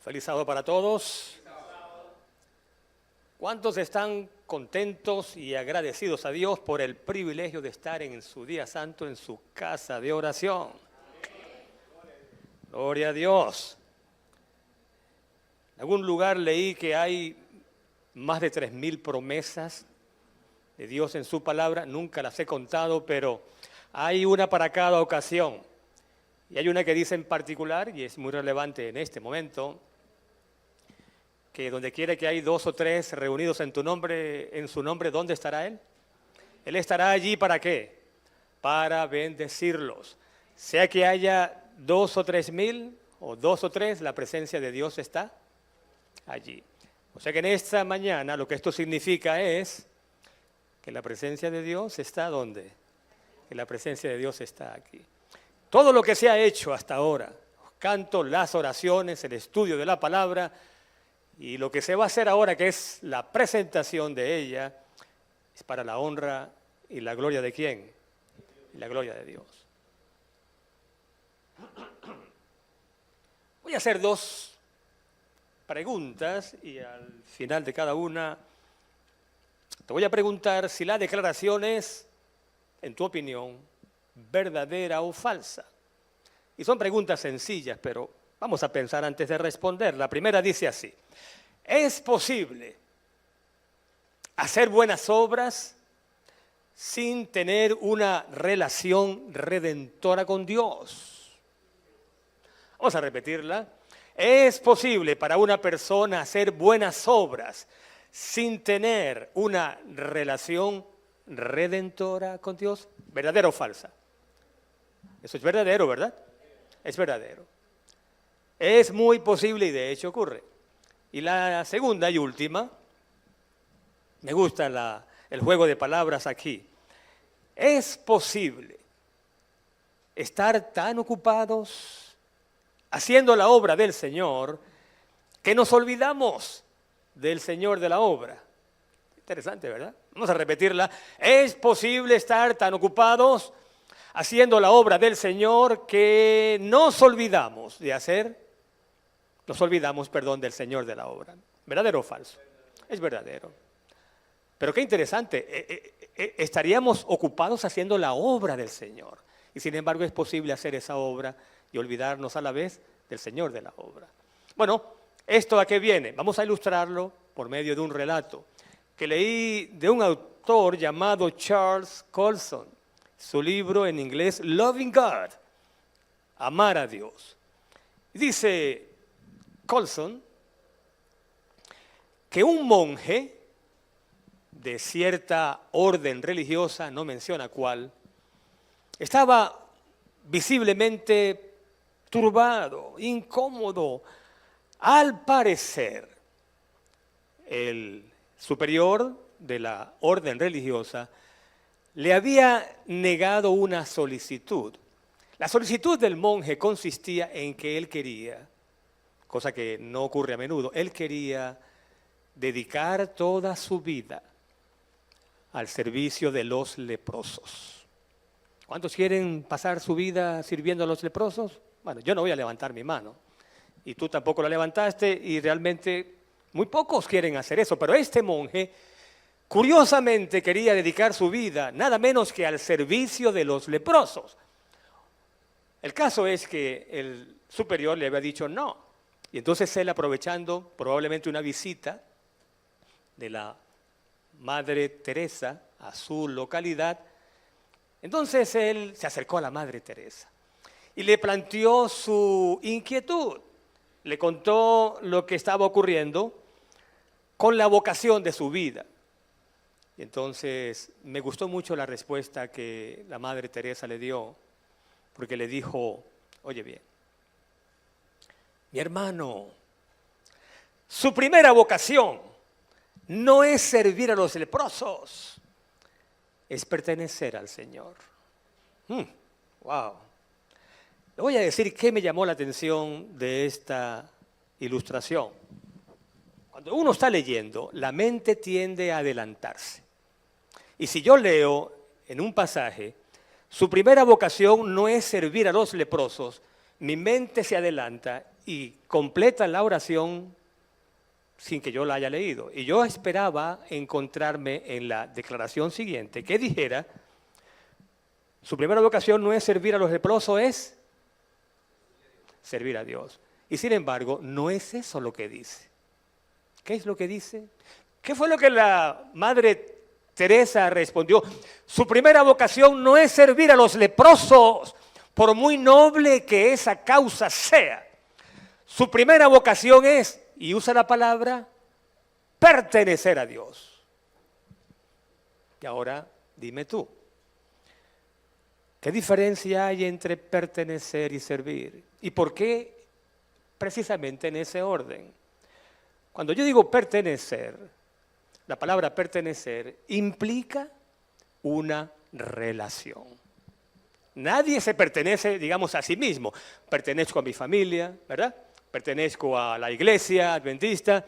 Feliz sábado para todos. ¿Cuántos están contentos y agradecidos a Dios por el privilegio de estar en su día santo, en su casa de oración? Gloria a Dios. En algún lugar leí que hay más de 3,000 promesas de Dios en su palabra. Nunca las he contado, pero hay una para cada ocasión. Y hay una que dice en particular, y es muy relevante en este momento, que donde quiera que hay 2 o 3 reunidos en su nombre, ¿dónde estará Él? Él estará allí, ¿para qué? Para bendecirlos. Sea que haya 2 o 3,000 o 2 o 3, la presencia de Dios está allí. O sea que en esta mañana lo que esto significa es que la presencia de Dios está ¿dónde? Que la presencia de Dios está aquí. Todo lo que se ha hecho hasta ahora, los cantos, las oraciones, el estudio de la palabra, y lo que se va a hacer ahora, que es la presentación de ella, es para la honra y la gloria de ¿quién? La gloria de Dios. Voy a hacer 2 preguntas y al final de cada una te voy a preguntar si la declaración es, en tu opinión, verdadera o falsa. Y son preguntas sencillas, pero vamos a pensar antes de responder. La primera dice así: ¿es posible hacer buenas obras sin tener una relación redentora con Dios? Vamos a repetirla. ¿Es posible para una persona hacer buenas obras sin tener una relación redentora con Dios? ¿Verdadero o falsa? Eso es verdadero, ¿verdad? Es verdadero. Es muy posible y de hecho ocurre. Y la segunda y última, me gusta el juego de palabras aquí. ¿Es posible estar tan ocupados haciendo la obra del Señor que nos olvidamos del Señor de la obra? Interesante, ¿verdad? Vamos a repetirla. ¿Es posible estar tan ocupados haciendo la obra del Señor que nos olvidamos del Señor de la obra? ¿Verdadero o falso? Es verdadero. Pero qué interesante, estaríamos ocupados haciendo la obra del Señor. Y sin embargo es posible hacer esa obra y olvidarnos a la vez del Señor de la obra. Bueno, ¿esto a qué viene? Vamos a ilustrarlo por medio de un relato que leí de un autor llamado Charles Colson. Su libro en inglés, Loving God, Amar a Dios. Dice Colson que un monje de cierta orden religiosa, no menciona cuál, estaba visiblemente turbado, incómodo. Al parecer, el superior de la orden religiosa le había negado una solicitud. La solicitud del monje consistía en que él quería, cosa que no ocurre a menudo, él quería dedicar toda su vida al servicio de los leprosos. ¿Cuántos quieren pasar su vida sirviendo a los leprosos? Bueno, yo no voy a levantar mi mano, y tú tampoco la levantaste, y realmente muy pocos quieren hacer eso, pero este monje curiosamente quería dedicar su vida nada menos que al servicio de los leprosos. El caso es que el superior le había dicho no, y entonces él, aprovechando probablemente una visita de la Madre Teresa a su localidad, entonces él se acercó a la Madre Teresa y le planteó su inquietud, le contó lo que estaba ocurriendo con la vocación de su vida. Y entonces me gustó mucho la respuesta que la Madre Teresa le dio, porque le dijo: oye bien, mi hermano, su primera vocación no es servir a los leprosos, es pertenecer al Señor. Wow. Le voy a decir qué me llamó la atención de esta ilustración. Cuando uno está leyendo, la mente tiende a adelantarse. Y si yo leo en un pasaje, su primera vocación no es servir a los leprosos, mi mente se adelanta y completa la oración sin que yo la haya leído. Y yo esperaba encontrarme en la declaración siguiente, que dijera, su primera vocación no es servir a los leprosos, es servir a Dios. Y sin embargo, no es eso lo que dice. ¿Qué es lo que dice? ¿Qué fue lo que la Madre Teresa respondió? Su primera vocación no es servir a los leprosos, por muy noble que esa causa sea. Su primera vocación es, y usa la palabra, pertenecer a Dios. Y ahora, dime tú, ¿qué diferencia hay entre pertenecer y servir? ¿Y por qué precisamente en ese orden? Cuando yo digo pertenecer, la palabra pertenecer implica una relación. Nadie se pertenece, digamos, a sí mismo. Pertenezco a mi familia, ¿verdad? Pertenezco a la iglesia adventista,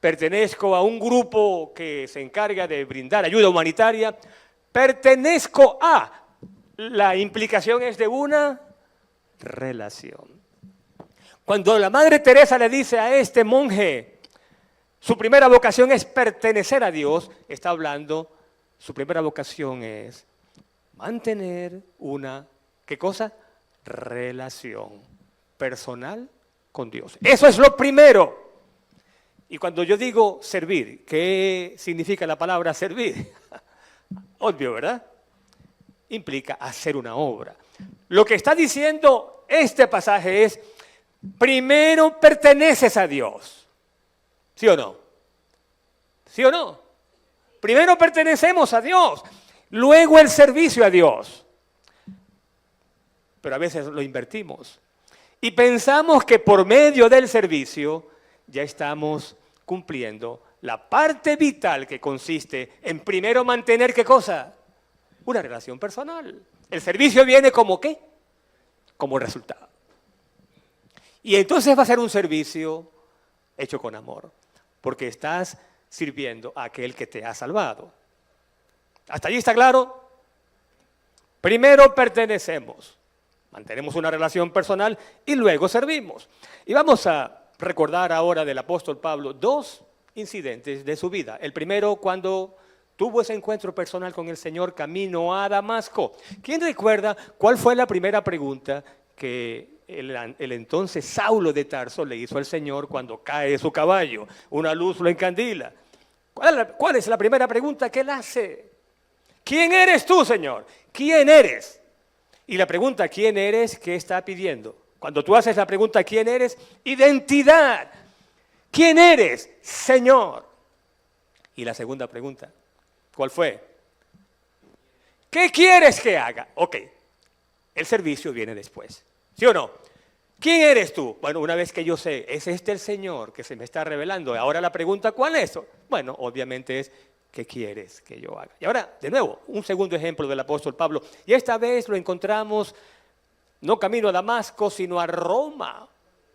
pertenezco a un grupo que se encarga de brindar ayuda humanitaria, pertenezco a... La implicación es de una relación. Cuando la Madre Teresa le dice a este monje, su primera vocación es pertenecer a Dios, está hablando, su primera vocación es mantener una, ¿qué cosa? Relación personal con Dios. Eso es lo primero. Y cuando yo digo servir, ¿qué significa la palabra servir? Obvio, ¿verdad? Implica hacer una obra. Lo que está diciendo este pasaje es, primero perteneces a Dios. ¿Sí o no? ¿Sí o no? Primero pertenecemos a Dios, luego el servicio a Dios. Pero a veces lo invertimos. Y pensamos que por medio del servicio ya estamos cumpliendo la parte vital que consiste en primero mantener, ¿qué cosa? Una relación personal. El servicio viene como ¿qué? Como resultado. Y entonces va a ser un servicio hecho con amor, porque estás sirviendo a aquel que te ha salvado. ¿Hasta allí está claro? Primero pertenecemos, mantenemos una relación personal y luego servimos. Y vamos a recordar ahora del apóstol Pablo dos incidentes de su vida. El primero, cuando tuvo ese encuentro personal con el Señor camino a Damasco. ¿Quién recuerda cuál fue la primera pregunta que el entonces Saulo de Tarso le hizo al Señor cuando cae de su caballo? Una luz lo encandila. ¿Cuál es la primera pregunta que él hace? ¿Quién eres tú, Señor? ¿Quién eres? Y la pregunta ¿quién eres? ¿Qué está pidiendo? Cuando tú haces la pregunta ¿quién eres? Identidad. ¿Quién eres, Señor? Y la segunda pregunta, ¿cuál fue? ¿Qué quieres que haga? Ok, el servicio viene después, ¿sí o no? ¿Quién eres tú? Bueno, una vez que yo sé, es este el Señor que se me está revelando. Ahora la pregunta, ¿cuál es? Bueno, obviamente es, ¿qué quieres que yo haga? Y ahora, de nuevo, un segundo ejemplo del apóstol Pablo. Y esta vez lo encontramos no camino a Damasco, sino a Roma.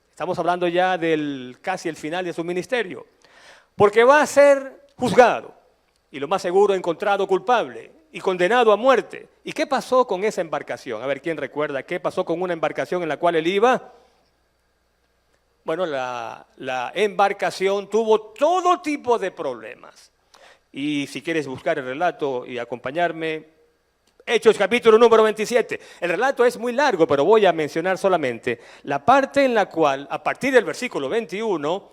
Estamos hablando ya del casi el final de su ministerio. Porque va a ser juzgado. Y lo más seguro, encontrado culpable y condenado a muerte. ¿Y qué pasó con esa embarcación? A ver, ¿quién recuerda qué pasó con una embarcación en la cual él iba? Bueno, la embarcación tuvo todo tipo de problemas. Y si quieres buscar el relato y acompañarme, Hechos capítulo número 27. El relato es muy largo, pero voy a mencionar solamente la parte en la cual, a partir del versículo 21,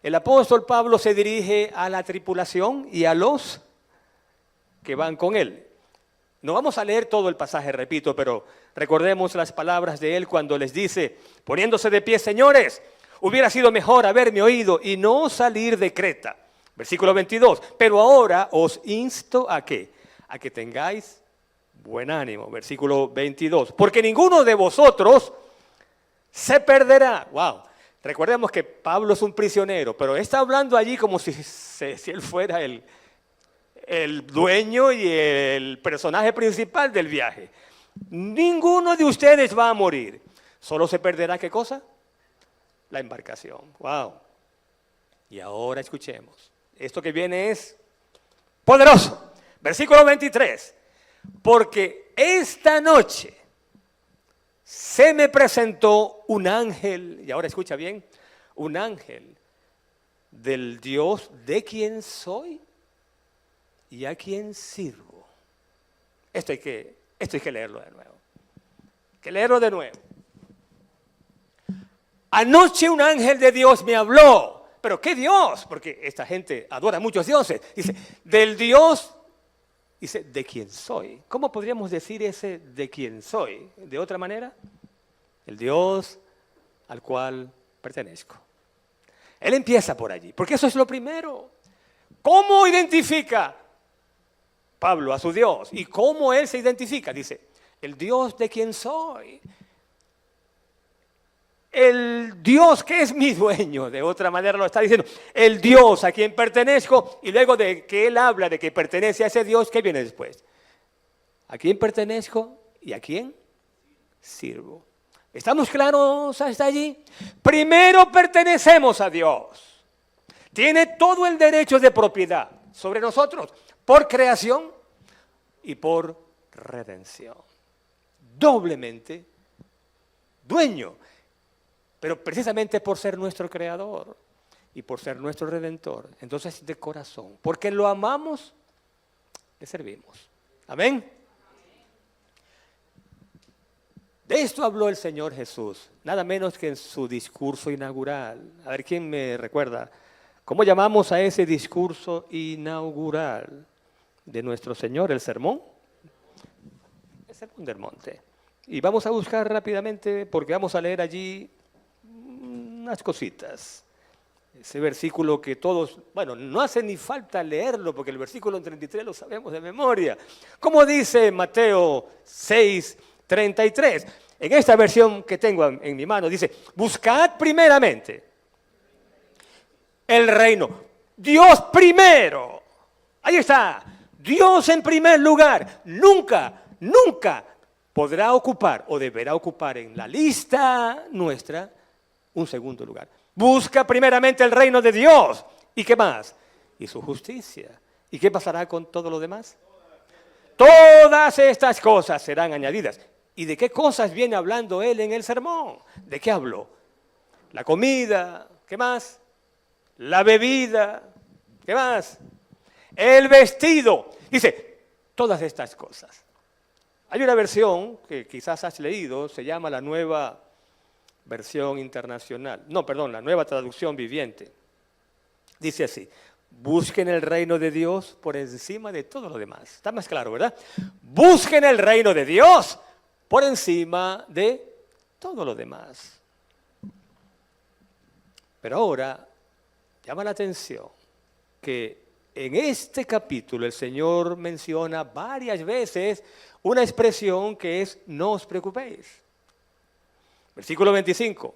el apóstol Pablo se dirige a la tripulación y a los que van con él. No vamos a leer todo el pasaje, repito, pero recordemos las palabras de él cuando les dice, poniéndose de pie, señores, hubiera sido mejor haberme oído y no salir de Creta. Versículo 22, pero ahora os insto a ¿qué? A que tengáis buen ánimo. Versículo 22, porque ninguno de vosotros se perderá. Wow. Recordemos que Pablo es un prisionero, pero está hablando allí como si él fuera el dueño y el personaje principal del viaje. Ninguno de ustedes va a morir. Solo se perderá, ¿qué cosa? La embarcación. Wow. Y ahora escuchemos. Esto que viene es poderoso. Versículo 23. Porque esta noche se me presentó un ángel, y ahora escucha bien, un ángel del Dios de quien soy y a quien sirvo. Esto hay que leerlo de nuevo. Que leerlo de nuevo. Anoche un ángel de Dios me habló. ¿Pero qué Dios? Porque esta gente adora muchos dioses. Dice, del Dios, dice, de quién soy. ¿Cómo podríamos decir ese de quién soy? De otra manera, el Dios al cual pertenezco. Él empieza por allí, porque eso es lo primero. ¿Cómo identifica Pablo a su Dios? ¿Y cómo él se identifica? Dice, el Dios de quien soy. El Dios que es mi dueño, de otra manera lo está diciendo. El Dios a quien pertenezco, y luego de que él habla de que pertenece a ese Dios, ¿qué viene después? ¿A quién pertenezco y a quién sirvo? ¿Estamos claros hasta allí? Primero pertenecemos a Dios. Tiene todo el derecho de propiedad sobre nosotros, por creación y por redención. Doblemente dueño, pero precisamente por ser nuestro creador y por ser nuestro redentor. Entonces, de corazón, porque lo amamos, le servimos. Amén. De esto habló el Señor Jesús, nada menos que en su discurso inaugural. A ver, ¿quién me recuerda? ¿Cómo llamamos a ese discurso inaugural de nuestro Señor? ¿El sermón? El sermón del monte. Y vamos a buscar rápidamente, porque vamos a leer allí unas cositas. Ese versículo que todos, bueno, no hace ni falta leerlo, porque el versículo 33 lo sabemos de memoria. ¿Cómo dice Mateo 6:33? En esta versión que tengo en mi mano dice, buscad primeramente el reino. Dios primero. Ahí está. Dios en primer lugar. Nunca podrá ocupar o deberá ocupar en la lista nuestra un segundo lugar. Busca primeramente el reino de Dios. ¿Y qué más? Y su justicia. ¿Y qué pasará con todo lo demás? Todas estas cosas serán añadidas. ¿Y de qué cosas viene hablando él en el sermón? ¿De qué habló? La comida, ¿qué más? La bebida, ¿qué más? El vestido. Dice, todas estas cosas. Hay una versión que quizás has leído, se llama la Nueva Versión Internacional. No, perdón, la Nueva Traducción Viviente. Dice así, busquen el reino de Dios por encima de todo lo demás. Está más claro, ¿verdad? Busquen el reino de Dios por encima de todo lo demás. Pero ahora llama la atención que en este capítulo el Señor menciona varias veces una expresión que es no os preocupéis. Versículo 25,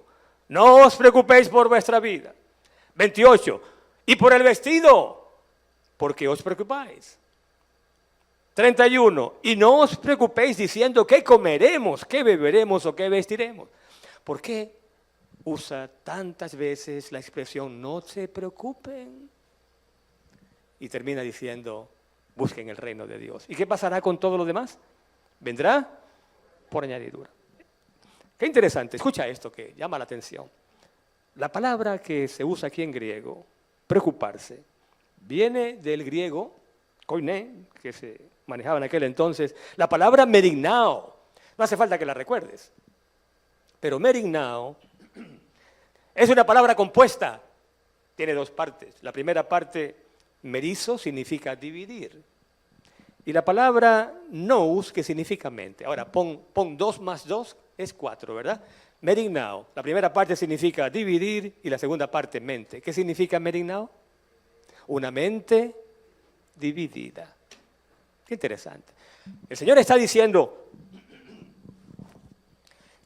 no os preocupéis por vuestra vida. 28, y por el vestido, ¿por qué os preocupáis? 31, y no os preocupéis diciendo qué comeremos, qué beberemos o qué vestiremos. ¿Por qué usa tantas veces la expresión no se preocupen? Y termina diciendo, busquen el reino de Dios. ¿Y qué pasará con todo lo demás? Vendrá por añadidura. Qué interesante, escucha esto que llama la atención. La palabra que se usa aquí en griego, preocuparse, viene del griego, koiné, que se manejaba en aquel entonces, la palabra merignao. No hace falta que la recuerdes. Pero merignao es una palabra compuesta, tiene dos partes. La primera parte, merizo, significa dividir. Y la palabra nous, que significa mente. Ahora, pon 2 más 2 es 4, ¿verdad? Merignao, la primera parte significa dividir y la segunda parte mente. ¿Qué significa merignao? Una mente dividida. Qué interesante. El Señor está diciendo,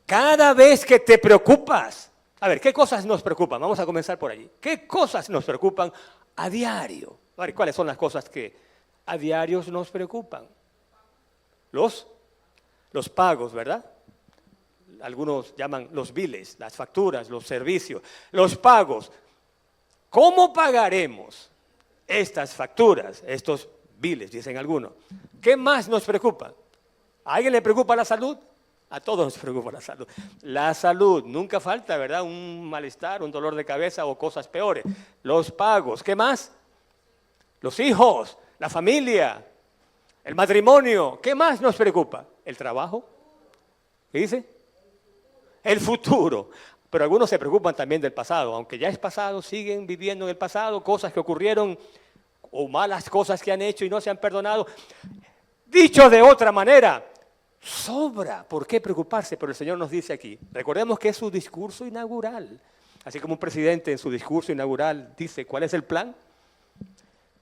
cada vez que te preocupas, a ver, ¿qué cosas nos preocupan? Vamos a comenzar por allí. ¿Qué cosas nos preocupan a diario? A ver, ¿cuáles son las cosas que a diario nos preocupan? Los pagos, ¿verdad? Algunos llaman los biles, las facturas, los servicios, los pagos. ¿Cómo pagaremos estas facturas, estos biles, dicen algunos? ¿Qué más nos preocupa? ¿A alguien le preocupa la salud? A todos nos preocupa la salud. La salud, nunca falta, ¿verdad? Un malestar, un dolor de cabeza o cosas peores. Los pagos, ¿qué más? Los hijos, la familia, el matrimonio. ¿Qué más nos preocupa? ¿El trabajo? ¿Qué dice? El futuro. Pero algunos se preocupan también del pasado. Aunque ya es pasado, siguen viviendo en el pasado, cosas que ocurrieron o malas cosas que han hecho y no se han perdonado. Dicho de otra manera, sobra. ¿Por qué preocuparse? Pero el Señor nos dice aquí, recordemos que es su discurso inaugural. Así como un presidente en su discurso inaugural dice cuál es el plan,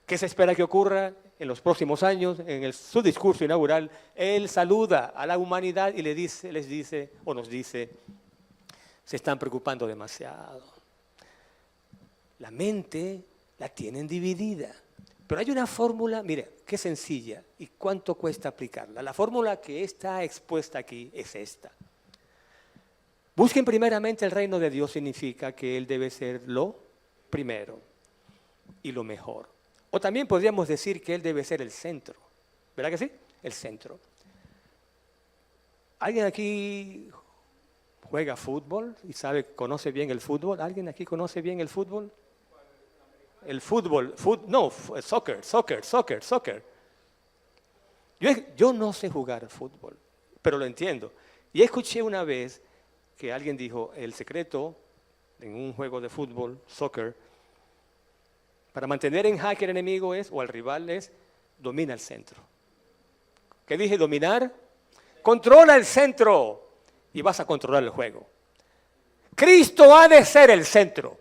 qué se espera que ocurra en los próximos años, su discurso inaugural, Él saluda a la humanidad y les dice, se están preocupando demasiado. La mente la tienen dividida. Pero hay una fórmula, mire, qué sencilla y cuánto cuesta aplicarla. La fórmula que está expuesta aquí es esta. Busquen primeramente el reino de Dios, significa que Él debe ser lo primero y lo mejor. O también podríamos decir que Él debe ser el centro. ¿Verdad que sí? El centro. ¿Alguien aquí juega fútbol y conoce bien el fútbol? ¿Alguien aquí conoce bien el fútbol? El fútbol, soccer. Yo no sé jugar fútbol, pero lo entiendo. Y escuché una vez que alguien dijo, el secreto en un juego de fútbol, soccer, para mantener en jaque al enemigo o al rival domina el centro. ¿Qué dije? Dominar. Controla el centro y vas a controlar el juego. Cristo ha de ser el centro.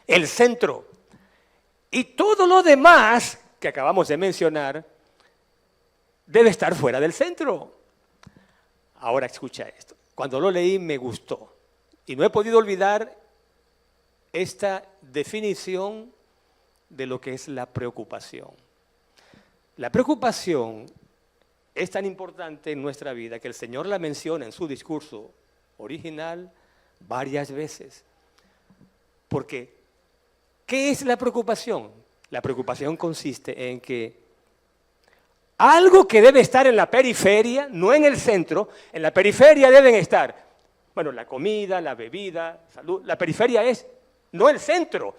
El centro. Y todo lo demás que acabamos de mencionar debe estar fuera del centro. Ahora escucha esto. Cuando lo leí me gustó. Y no he podido olvidar esta definición de lo que es la preocupación. La preocupación es tan importante en nuestra vida que el Señor la menciona en su discurso original varias veces. Porque, ¿qué es la preocupación? La preocupación consiste en que algo que debe estar en la periferia, no en el centro, en la periferia deben estar, la comida, la bebida, salud. La periferia es, no el centro.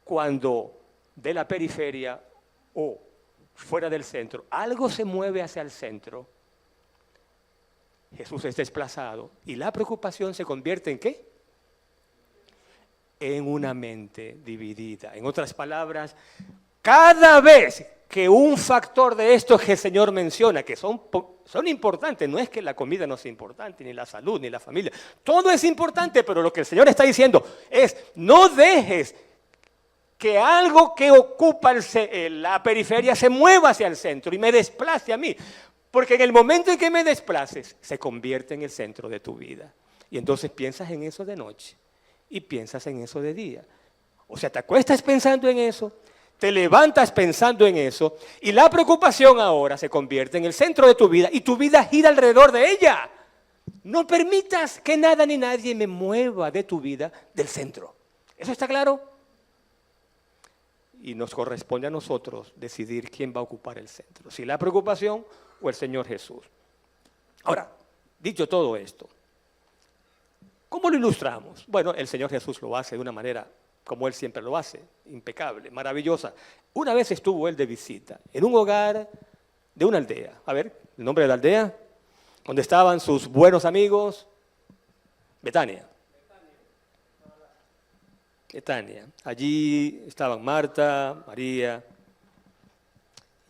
Cuando de la periferia o fuera del centro, algo se mueve hacia el centro, Jesús es desplazado y la preocupación se convierte ¿en qué? En una mente dividida. En otras palabras, cada vez que un factor de estos que el Señor menciona, que son importantes, no es que la comida no sea importante, ni la salud, ni la familia, todo es importante, pero lo que el Señor está diciendo es, no dejes que algo que ocupa la periferia se mueva hacia el centro y me desplace a mí. Porque en el momento en que me desplaces, se convierte en el centro de tu vida. Y entonces piensas en eso de noche y piensas en eso de día. O sea, te acuestas pensando en eso, te levantas pensando en eso y la preocupación ahora se convierte en el centro de tu vida y tu vida gira alrededor de ella. No permitas que nada ni nadie me mueva de tu vida del centro. ¿Eso está claro? Y nos corresponde a nosotros decidir quién va a ocupar el centro, si la preocupación o el Señor Jesús. Ahora, dicho todo esto, ¿cómo lo ilustramos? Bueno, el Señor Jesús lo hace de una manera como Él siempre lo hace, impecable, maravillosa. Una vez estuvo Él de visita en un hogar de una aldea. A ver, el nombre de la aldea, donde estaban sus buenos amigos, Betania. Allí estaban Marta, María,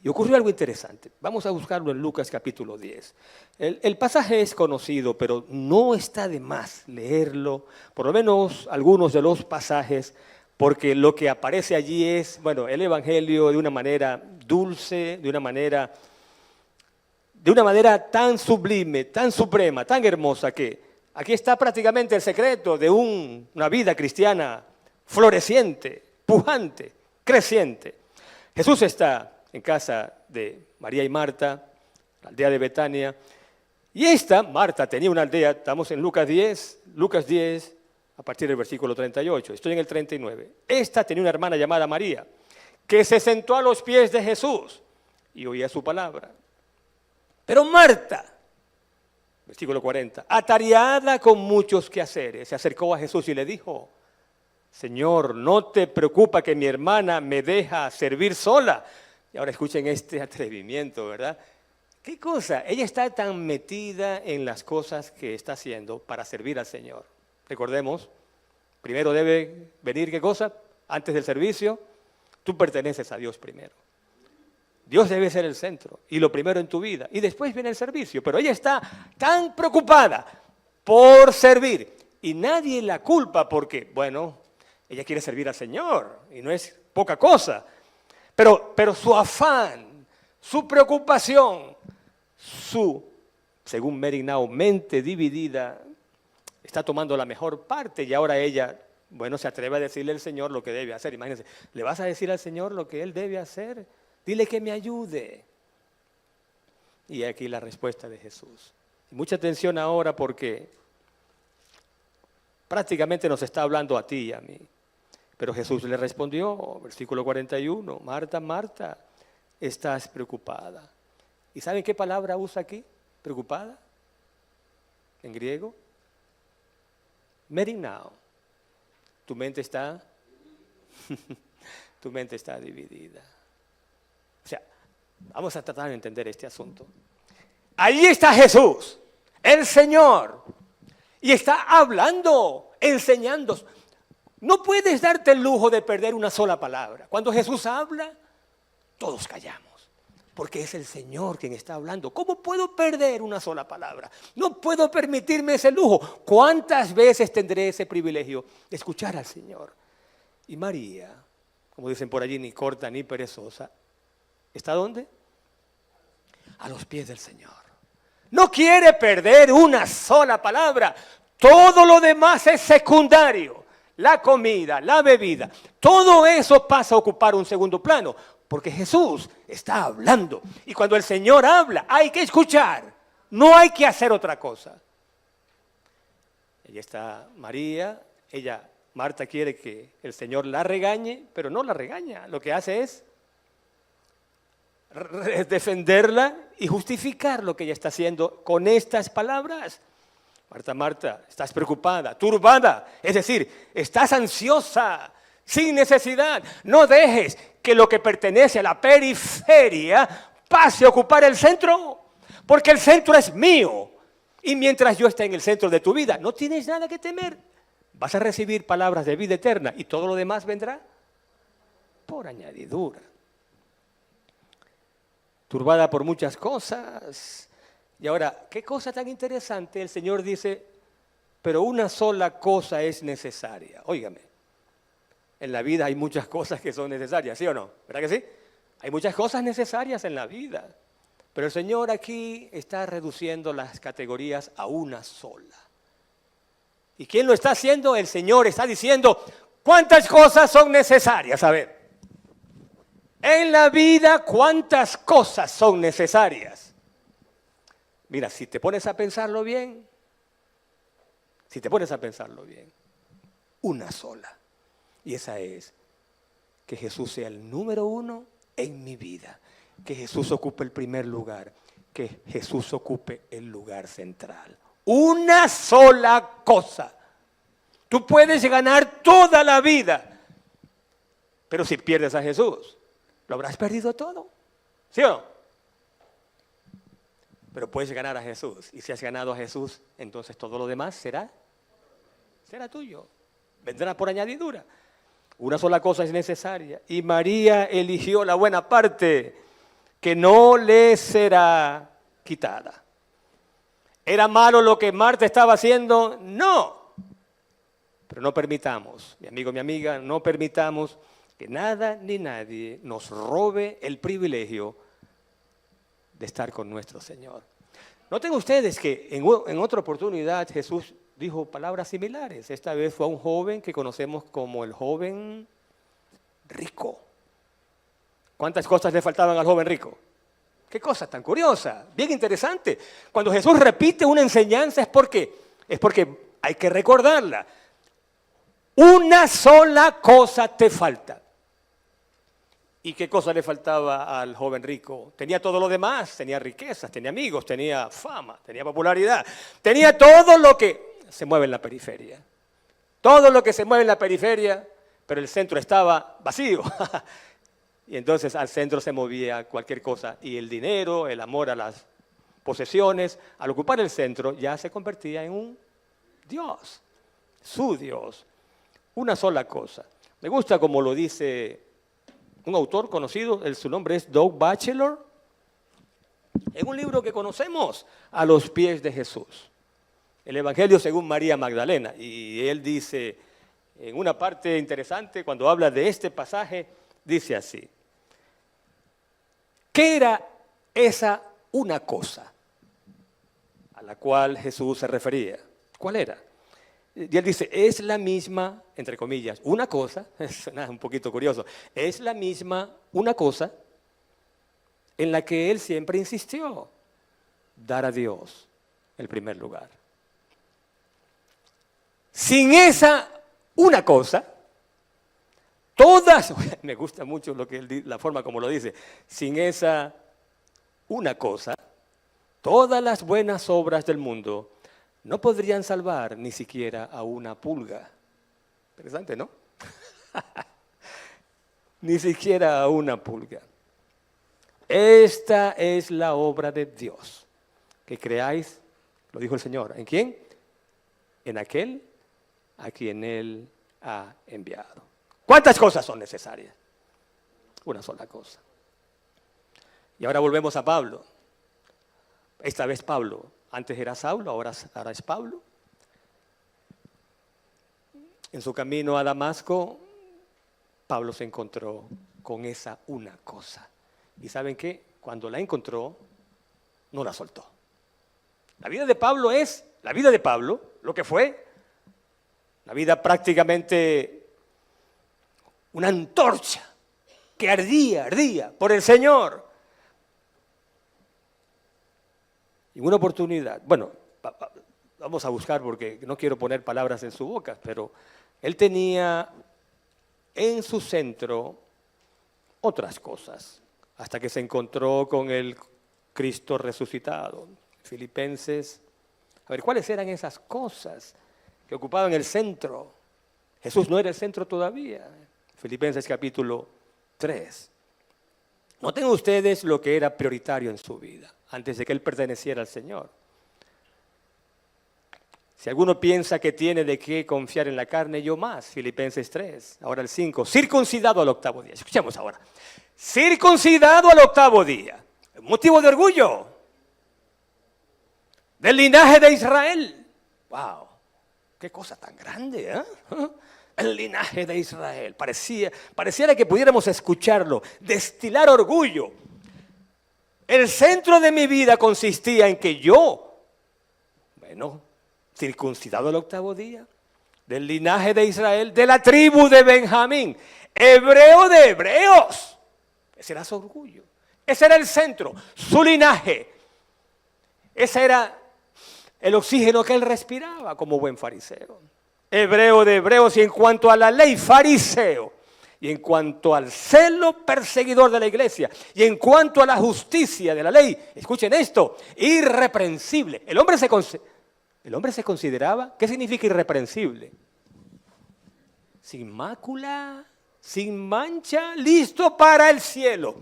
y ocurrió algo interesante. Vamos a buscarlo en Lucas capítulo 10. El pasaje es conocido, pero no está de más leerlo, por lo menos algunos de los pasajes, porque lo que aparece allí es, el Evangelio de una manera dulce, de una manera tan sublime, tan suprema, tan hermosa, que aquí está prácticamente el secreto de una vida cristiana floreciente, pujante, creciente. Jesús está en casa de María y Marta, la aldea de Betania, y Marta tenía una aldea, estamos en Lucas 10, a partir del versículo 38, estoy en el 39. Esta tenía una hermana llamada María, que se sentó a los pies de Jesús y oía su palabra. Pero Marta Versículo 40. Atareada con muchos quehaceres, se acercó a Jesús y le dijo: Señor, ¿no te preocupa que mi hermana me deja servir sola? Y ahora escuchen este atrevimiento, ¿verdad? ¿Qué cosa? Ella está tan metida en las cosas que está haciendo para servir al Señor. Recordemos, primero debe venir, ¿qué cosa? Antes del servicio, tú perteneces a Dios primero. Dios debe ser el centro y lo primero en tu vida. Y después viene el servicio. Pero ella está tan preocupada por servir. Y nadie la culpa porque, bueno, ella quiere servir al Señor. Y no es poca cosa. Pero su afán, su preocupación, según Merinao, mente dividida, está tomando la mejor parte. Y ahora ella, bueno, se atreve a decirle al Señor lo que debe hacer. Imagínense, ¿le vas a decir al Señor lo que Él debe hacer? Dile que me ayude. Y aquí la respuesta de Jesús. Y mucha atención ahora porque prácticamente nos está hablando a ti y a mí. Pero Jesús le respondió, versículo 41, Marta, Marta, estás preocupada. ¿Y saben qué palabra usa aquí? ¿Preocupada? En griego. Merinao. Tu mente está dividida. O sea, vamos a tratar de entender este asunto. Allí está Jesús, el Señor, y está hablando, enseñando. No puedes darte el lujo de perder una sola palabra. Cuando Jesús habla, todos callamos, porque es el Señor quien está hablando. ¿Cómo puedo perder una sola palabra? No puedo permitirme ese lujo. ¿Cuántas veces tendré ese privilegio de escuchar al Señor? Y María, como dicen por allí, ni corta ni perezosa, ¿está dónde? A los pies del Señor. No quiere perder una sola palabra. Todo lo demás es secundario. La comida, la bebida, todo eso pasa a ocupar un segundo plano. Porque Jesús está hablando. Y cuando el Señor habla, hay que escuchar. No hay que hacer otra cosa. Ella está María. Marta quiere que el Señor la regañe, pero no la regaña. Lo que hace es defenderla y justificar lo que ella está haciendo con estas palabras. Marta, Marta, estás preocupada, turbada, es decir, estás ansiosa, sin necesidad. No dejes que lo que pertenece a la periferia pase a ocupar el centro, porque el centro es mío. Y mientras yo esté en el centro de tu vida, no tienes nada que temer. Vas a recibir palabras de vida eterna y todo lo demás vendrá por añadidura. Turbada por muchas cosas. Y ahora, qué cosa tan interesante, el Señor dice, pero una sola cosa es necesaria. Óigame, en la vida hay muchas cosas que son necesarias, ¿sí o no? ¿Verdad que sí? Hay muchas cosas necesarias en la vida, pero el Señor aquí está reduciendo las categorías a una sola. ¿Y quién lo está haciendo? El Señor está diciendo, ¿cuántas cosas son necesarias? A ver. En la vida, ¿cuántas cosas son necesarias? Mira, si te pones a pensarlo bien, una sola. Y esa es que Jesús sea el número uno en mi vida. Que Jesús ocupe el primer lugar. Que Jesús ocupe el lugar central. Una sola cosa. Tú puedes ganar toda la vida, pero si pierdes a Jesús, lo habrás perdido todo, ¿sí o no? Pero puedes ganar a Jesús, y si has ganado a Jesús, entonces todo lo demás será tuyo, vendrá por añadidura. Una sola cosa es necesaria, y María eligió la buena parte, que no le será quitada. ¿Era malo lo que Marta estaba haciendo? No. Pero no permitamos, mi amigo, mi amiga, no permitamos que nada ni nadie nos robe el privilegio de estar con nuestro Señor. Noten ustedes que en otra oportunidad Jesús dijo palabras similares. Esta vez fue a un joven que conocemos como el joven rico. ¿Cuántas cosas le faltaban al joven rico? Qué cosa tan curiosa, bien interesante. Cuando Jesús repite una enseñanza es porque hay que recordarla. Una sola cosa te falta. ¿Y qué cosa le faltaba al joven rico? Tenía todo lo demás, tenía riquezas, tenía amigos, tenía fama, tenía popularidad, tenía todo lo que se mueve en la periferia. Todo lo que se mueve en la periferia, pero el centro estaba vacío. Y entonces al centro se movía cualquier cosa. Y el dinero, el amor a las posesiones, al ocupar el centro ya se convertía en un Dios, su Dios. Una sola cosa. Me gusta como lo dice un autor conocido, su nombre es Doug Batchelor, en un libro que conocemos, A los pies de Jesús, el Evangelio según María Magdalena. Y él dice, en una parte interesante, cuando habla de este pasaje, dice así: ¿qué era esa una cosa a la cual Jesús se refería? ¿Cuál era? Y él dice, es la misma, entre comillas, una cosa, suena un poquito curioso, es la misma una cosa en la que él siempre insistió: dar a Dios el primer lugar. Sin esa una cosa, todas, me gusta mucho la forma como lo dice, sin esa una cosa, todas las buenas obras del mundo no podrían salvar ni siquiera a una pulga. Interesante, ¿no? Ni siquiera a una pulga. Esta es la obra de Dios, que creáis, lo dijo el Señor, ¿en quién? En aquel a quien Él ha enviado. ¿Cuántas cosas son necesarias? Una sola cosa. Y ahora volvemos a Pablo. Esta vez Pablo, antes era Saulo, ahora es Pablo. En su camino a Damasco, Pablo se encontró con esa una cosa. ¿Y saben qué? Cuando la encontró, no la soltó. La vida de Pablo es, la vida de Pablo, lo que fue, la vida prácticamente una antorcha que ardía por el Señor. Y una oportunidad, bueno, vamos a buscar porque no quiero poner palabras en su boca, pero él tenía en su centro otras cosas, hasta que se encontró con el Cristo resucitado. Filipenses, a ver, ¿cuáles eran esas cosas que ocupaban el centro? Jesús no era el centro todavía. Filipenses capítulo 3. Noten ustedes lo que era prioritario en su vida, antes de que él perteneciera al Señor. Si alguno piensa que tiene de qué confiar en la carne, yo más. Filipenses 3, ahora el 5. Circuncidado al octavo día. Escuchemos ahora. Circuncidado al octavo día. Motivo de orgullo. Del linaje de Israel. ¡Wow! ¡Qué cosa tan grande! ¿Eh? El linaje de Israel. Pareciera que pudiéramos escucharlo, destilar orgullo. El centro de mi vida consistía en que yo, circuncidado el octavo día, del linaje de Israel, de la tribu de Benjamín, hebreo de hebreos. Ese era su orgullo. Ese era el centro, su linaje. Ese era el oxígeno que él respiraba como buen fariseo. Hebreo de hebreos, y en cuanto a la ley, fariseo. Y en cuanto al celo perseguidor de la iglesia, y en cuanto a la justicia de la ley, escuchen esto, irreprensible. El hombre se consideraba, ¿qué significa irreprensible? Sin mácula, sin mancha, listo para el cielo,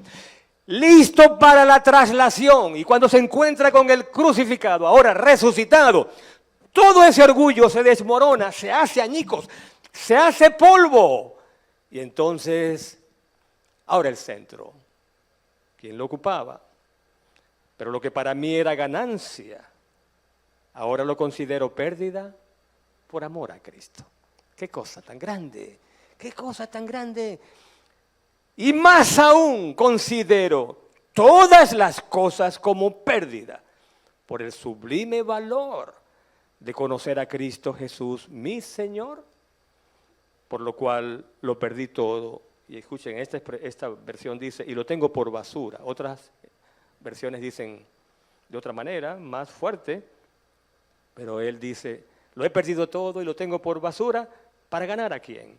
listo para la traslación. Y cuando se encuentra con el crucificado, ahora resucitado, todo ese orgullo se desmorona, se hace añicos, se hace polvo. Y entonces, ahora el centro, ¿quién lo ocupaba? Pero lo que para mí era ganancia, ahora lo considero pérdida por amor a Cristo. ¡Qué cosa tan grande! ¡Qué cosa tan grande! Y más aún considero todas las cosas como pérdida por el sublime valor de conocer a Cristo Jesús, mi Señor, por lo cual lo perdí todo. Y escuchen, esta versión dice, y lo tengo por basura. Otras versiones dicen de otra manera, más fuerte, pero él dice, lo he perdido todo y lo tengo por basura, ¿para ganar a quién?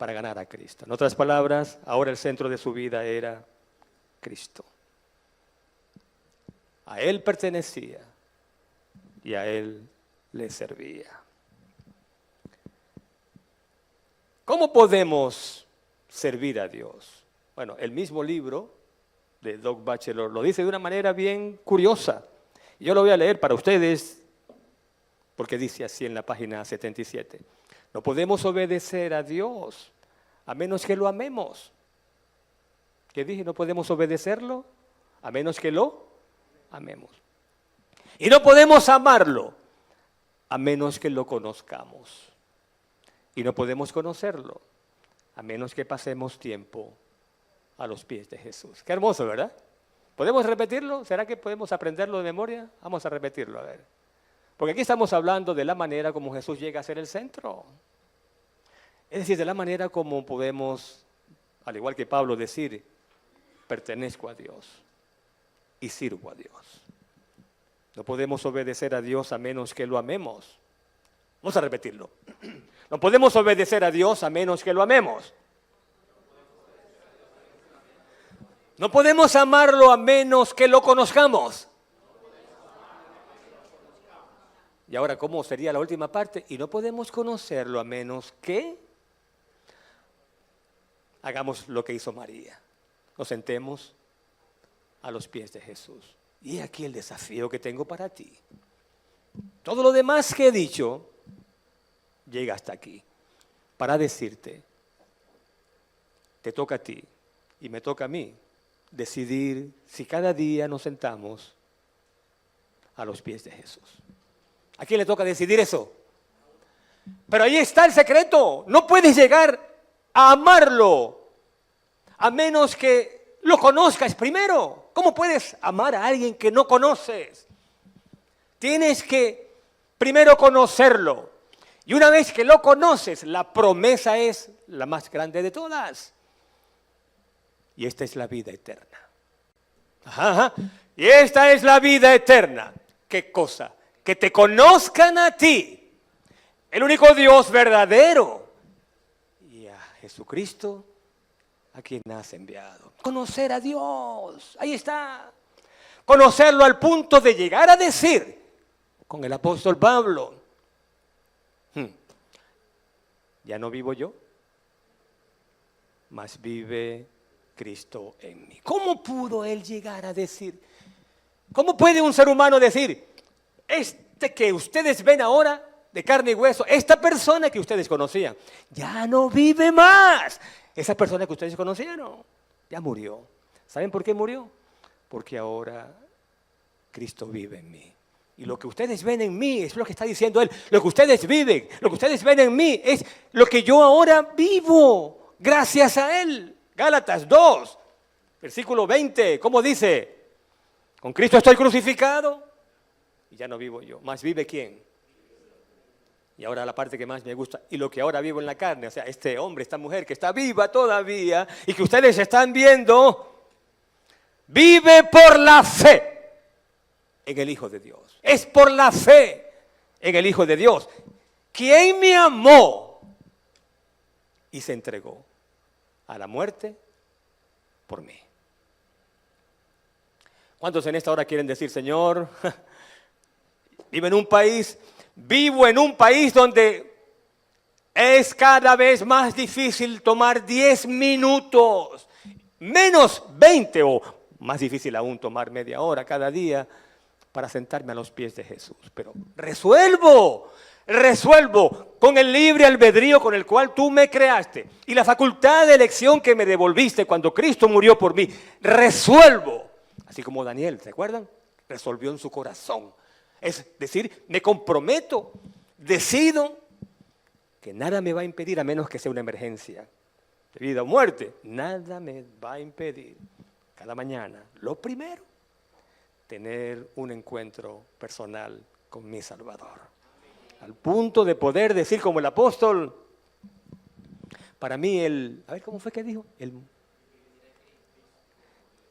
para ganar a Cristo. En otras palabras, ahora el centro de su vida era Cristo. A Él pertenecía y a Él le servía. ¿Cómo podemos servir a Dios? Bueno, el mismo libro de Doug Batchelor lo dice de una manera bien curiosa. Yo lo voy a leer para ustedes porque dice así en la página 77. No podemos obedecer a Dios a menos que lo amemos. ¿Qué dije? No podemos obedecerlo a menos que lo amemos. Y no podemos amarlo a menos que lo conozcamos. Y no podemos conocerlo a menos que pasemos tiempo a los pies de Jesús. Qué hermoso, ¿verdad? ¿Podemos repetirlo? ¿Será que podemos aprenderlo de memoria? Vamos a repetirlo, a ver. Porque aquí estamos hablando de la manera como Jesús llega a ser el centro. Es decir, de la manera como podemos, al igual que Pablo, decir, pertenezco a Dios y sirvo a Dios. No podemos obedecer a Dios a menos que lo amemos. Vamos a repetirlo. No podemos obedecer a Dios a menos que lo amemos. No podemos amarlo a menos que lo conozcamos. Y ahora, ¿cómo sería la última parte? Y no podemos conocerlo a menos que hagamos lo que hizo María. Nos sentemos a los pies de Jesús. Y aquí el desafío que tengo para ti. Todo lo demás que he dicho llega hasta aquí. Para decirte, te toca a ti y me toca a mí decidir si cada día nos sentamos a los pies de Jesús. ¿A quién le toca decidir eso? Pero ahí está el secreto. No puedes llegar a amarlo a menos que lo conozcas primero. ¿Cómo puedes amar a alguien que no conoces? Tienes que primero conocerlo. Y una vez que lo conoces, la promesa es la más grande de todas. Y esta es la vida eterna. Ajá. Y esta es la vida eterna. ¿Qué cosa? Que te conozcan a ti, el único Dios verdadero, y a Jesucristo, a quien has enviado. Conocer a Dios, ahí está. Conocerlo al punto de llegar a decir, con el apóstol Pablo, ya no vivo yo, mas vive Cristo en mí. ¿Cómo pudo él llegar a decir? ¿Cómo puede un ser humano decir, este que ustedes ven ahora, de carne y hueso, esta persona que ustedes conocían, ya no vive más? Esa persona que ustedes conocieron, ya murió. ¿Saben por qué murió? Porque ahora Cristo vive en mí. Y lo que ustedes ven en mí es lo que está diciendo él. Lo que ustedes viven, lo que ustedes ven en mí es lo que yo ahora vivo, gracias a él. Gálatas 2, versículo 20, ¿cómo dice? Con Cristo estoy crucificado y ya no vivo yo, más vive ¿quién? Y ahora la parte que más me gusta, y lo que ahora vivo en la carne, o sea, este hombre, esta mujer que está viva todavía y que ustedes están viendo, vive por la fe en el Hijo de Dios. Es por la fe en el Hijo de Dios. ¿Quién me amó y se entregó a la muerte por mí? ¿Cuántos en esta hora quieren decir, Señor, vivo en un país donde es cada vez más difícil tomar 10 minutos, menos 20 o más difícil aún tomar media hora cada día para sentarme a los pies de Jesús? Pero resuelvo con el libre albedrío con el cual tú me creaste y la facultad de elección que me devolviste cuando Cristo murió por mí. Resuelvo, así como Daniel, ¿se acuerdan? Resolvió en su corazón. Es decir, me comprometo, decido que nada me va a impedir, a menos que sea una emergencia de vida o muerte, nada me va a impedir cada mañana, lo primero, tener un encuentro personal con mi Salvador. Al punto de poder decir como el apóstol, para mí a ver, ¿cómo fue que dijo?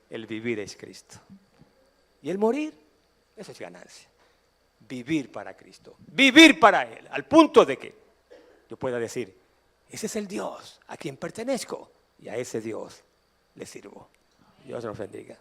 El vivir es Cristo. Y el morir, eso es ganancia. Vivir para Cristo, vivir para Él, al punto de que yo pueda decir, ese es el Dios a quien pertenezco y a ese Dios le sirvo. Dios nos bendiga.